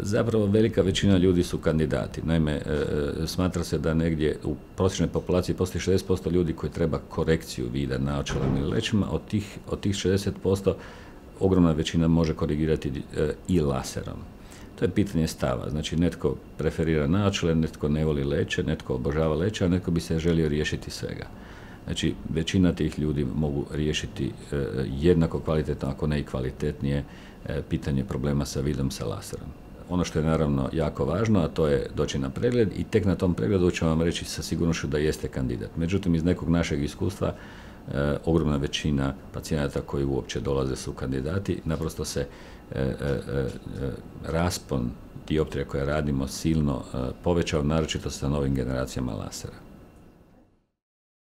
Zapravo velika većina ljudi su kandidati. Naime, smatra se da negdje u prosječnoj populaciji postoji 60% ljudi koji treba korekciju vida naočalama ili lećima, od tih 60% ogromna većina može korigirati i laserom. To je pitanje stava. Znači, netko preferira naočale, netko ne voli leće, netko obožava leće, a netko bi se želio riješiti svega. Znači, većina tih ljudi mogu riješiti jednako kvalitetno, ako ne i kvalitetnije, pitanje problema sa vidom sa laserom. Ono što je naravno jako važno, a to je doći na pregled i tek na tom pregledu ću vam reći sa sigurnošću da jeste kandidat. Međutim, iz nekog našeg iskustva, ogromna većina pacijenata koji uopće dolaze su kandidati, naprosto se raspon dioptrija koje radimo silno povećao, naročito sa novim generacijama lasera.